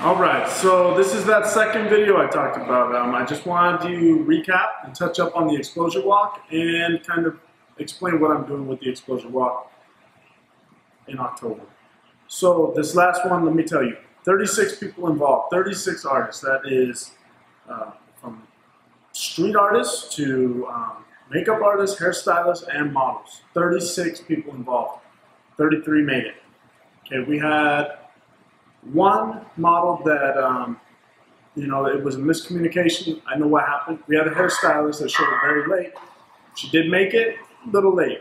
Alright, so this is that second video I talked about. I just wanted to recap and touch up on the Explosion Walk and kind of explain what I'm doing with the Explosion Walk in October. So this last one, let me tell you, 36 people involved, 36 artists. That is from street artists to makeup artists, hairstylists, and models. 36 people involved. 33 made it. Okay, we had one model that, it was a miscommunication. I know what happened. We had a hairstylist that showed up very late. She did make it, a little late.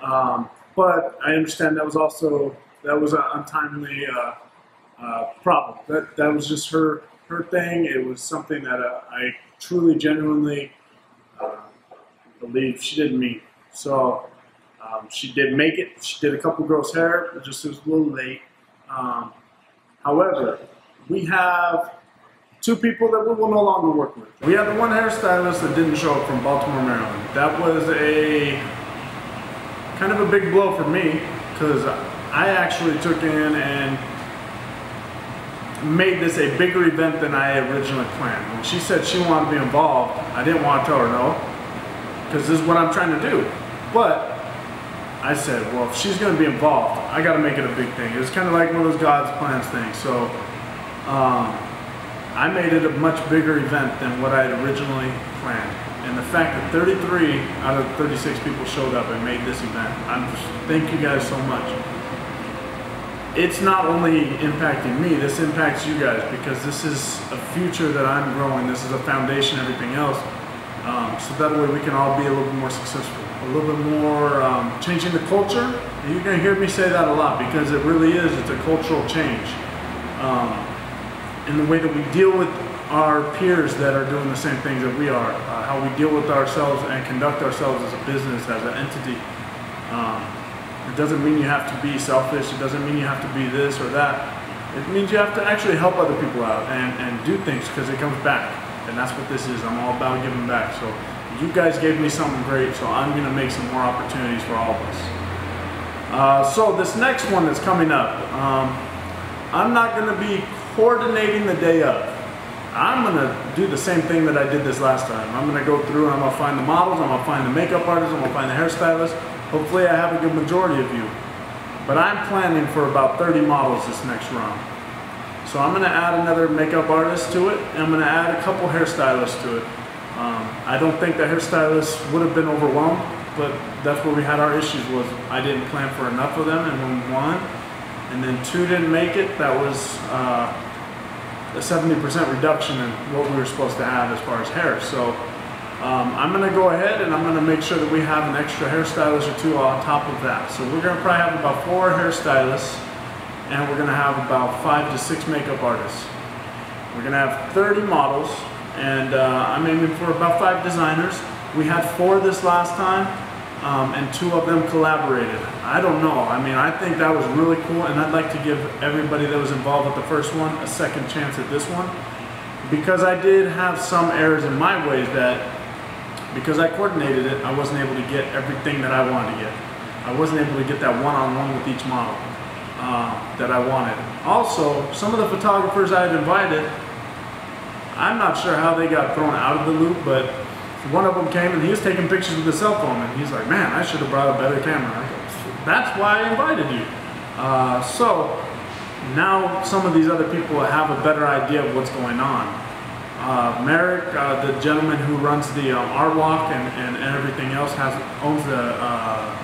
But I understand that was an untimely problem. That was just her thing. It was something that I truly, genuinely believe she didn't mean. So she did make it. She did a couple girls' hair. It was a little late. However, we have two people that we will no longer work with. We have the one hairstylist that didn't show up from Baltimore, Maryland. That was a kind of a big blow for me because I actually took in and made this a bigger event than I originally planned. When she said she wanted to be involved, I didn't want to tell her no because this is what I'm trying to do. But I said, well, if she's going to be involved, I got to make it a big thing. It was kind of like one of those God's plans things. So I made it a much bigger event than what I had originally planned. And the fact that 33 out of 36 people showed up and made this event, thank you guys so much. It's not only impacting me, this impacts you guys because this is a future that I'm growing. This is a foundation, everything else. So that way we can all be a little bit more successful, a little bit more changing the culture. And you're going to hear me say that a lot because it really is. It's a cultural change in the way that we deal with our peers that are doing the same things that we are, how we deal with ourselves and conduct ourselves as a business, as an entity. It doesn't mean you have to be selfish. It doesn't mean you have to be this or that. It means you have to actually help other people out and do things because it comes back. And that's what this is. I'm all about giving back. So you guys gave me something great, so I'm going to make some more opportunities for all of us. So this next one that's coming up, I'm not going to be coordinating the day of. I'm going to do the same thing that I did this last time. I'm going to go through and I'm going to find the models, I'm going to find the makeup artists, I'm going to find the hairstylists. Hopefully I have a good majority of you. But I'm planning for about 30 models this next round. So I'm going to add another makeup artist to it, and I'm going to add a couple hairstylists to it. I don't think the hairstylists would have been overwhelmed, but that's where we had our issues was I didn't plan for enough of them, and when one, and then two didn't make it, that was a 70% reduction in what we were supposed to have as far as hair. So I'm going to go ahead and I'm going to make sure that we have an extra hairstylist or two on top of that. So we're going to probably have about 4 hairstylists, and we're going to have about 5 to 6 makeup artists. We're going to have 30 models, and I'm aiming for about 5 designers. We had 4 this last time, and 2 of them collaborated. I don't know. I mean, I think that was really cool, and I'd like to give everybody that was involved with the first one a second chance at this one, because I did have some errors in my ways that, because I coordinated it, I wasn't able to get everything that I wanted to get. I wasn't able to get that one-on-one with each model that I wanted. Also, some of the photographers I had invited, I'm not sure how they got thrown out of the loop, but one of them came and he was taking pictures with his cell phone, and he's like, man, I should have brought a better camera. I go, that's why I invited you. So now some of these other people have a better idea of what's going on. Merrick, the gentleman who runs the art walk and everything else, owns the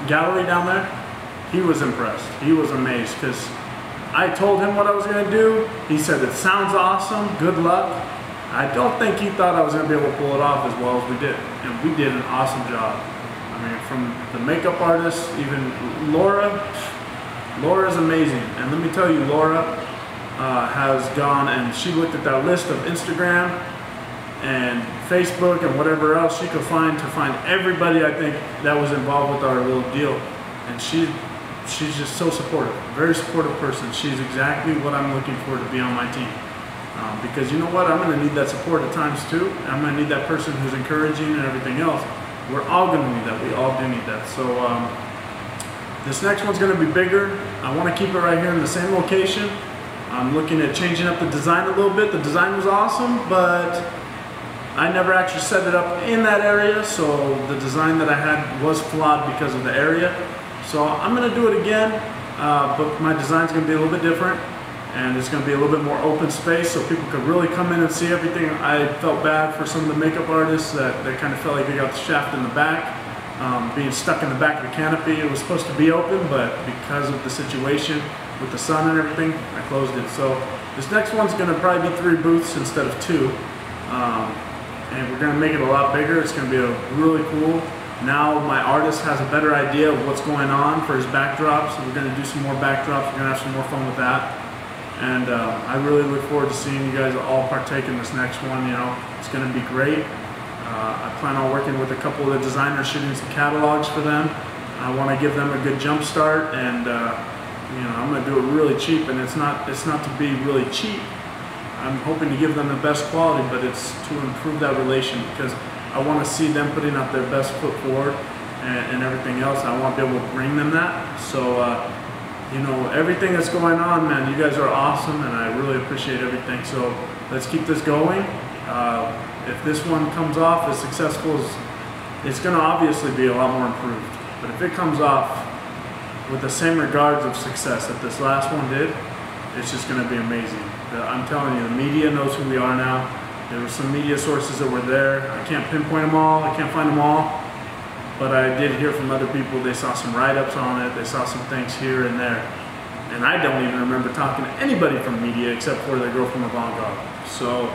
gallery down there. He was impressed. He was amazed because I told him what I was going to do. He said, it sounds awesome. Good luck. I don't think he thought I was going to be able to pull it off as well as we did. And we did an awesome job. I mean, from the makeup artist, even Laura's amazing. And let me tell you, Laura has gone and she looked at that list of Instagram and Facebook and whatever else she could find to find everybody I think that was involved with our little deal. And she's just so supportive, very supportive person. She's exactly what I'm looking for to be on my team. Because you know what, I'm going to need that support at times too. I'm going to need that person who's encouraging and everything else. We're all going to need that. We all do need that. So This next one's going to be bigger. I want to keep it right here in the same location. I'm looking at changing up the design a little bit. The design was awesome, but I never actually set it up in that area, so the design that I had was flawed because of the area. So I'm going to do it again, but my design's going to be a little bit different, and it's going to be a little bit more open space so people could really come in and see everything. I felt bad for some of the makeup artists that they kind of felt like they got the shaft in the back, being stuck in the back of the canopy. It was supposed to be open, but because of the situation with the sun and everything, I closed it. So this next one's going to probably be 3 booths instead of 2. And we're going to make it a lot bigger. It's going to be really cool. Now my artist has a better idea of what's going on for his backdrops, so we're going to do some more backdrops. We're going to have some more fun with that. And I really look forward to seeing you guys all partake in this next one. You know, it's going to be great. I plan on working with a couple of the designers, shooting some catalogs for them. I want to give them a good jump start, and you know, I'm going to do it really cheap. And it's not to be really cheap. I'm hoping to give them the best quality, but it's to improve that relation, because I want to see them putting up their best foot forward and everything else. I want to be able to bring them that. So, you know, everything that's going on, man, you guys are awesome, and I really appreciate everything. So let's keep this going. If this one comes off as successful as, it's going to obviously be a lot more improved. But if it comes off with the same regards of success that this last one did, it's just going to be amazing. I'm telling you, the media knows who we are now. There were some media sources that were there. I can't pinpoint them all, I can't find them all, but I did hear from other people. They saw some write-ups on it, they saw some things here and there. And I don't even remember talking to anybody from media except for the girl from Avant Garde. So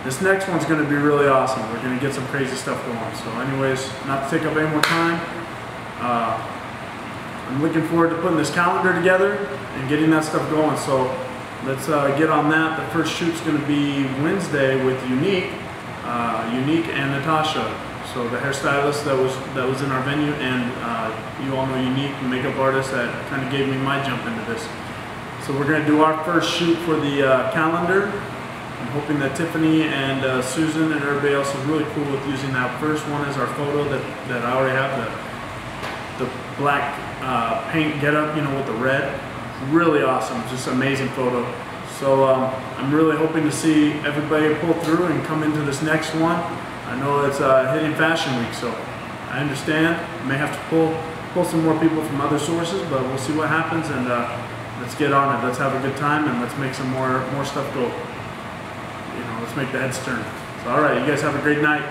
this next one's going to be really awesome. We're going to get some crazy stuff going. So anyways, not to take up any more time, I'm looking forward to putting this calendar together and getting that stuff going. So let's get on that. The first shoot's going to be Wednesday with Unique and Natasha. So the hairstylist that was in our venue, and you all know Unique, the makeup artist that kind of gave me my jump into this. So we're going to do our first shoot for the calendar. I'm hoping that Tiffany and Susan and everybody else is really cool with using that. First one is our photo that I already have, the black paint getup, you know, with the red. Really awesome, just amazing photo. So I'm really hoping to see everybody pull through and come into this next one. I know it's hitting Fashion Week, so I understand. I may have to pull some more people from other sources, but we'll see what happens, and let's get on it. Let's have a good time, and let's make some more stuff go. You know, let's make the heads turn. So all right, you guys have a great night,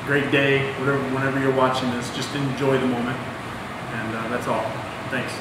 great day, whenever you're watching this. Just enjoy the moment, and that's all. Thanks.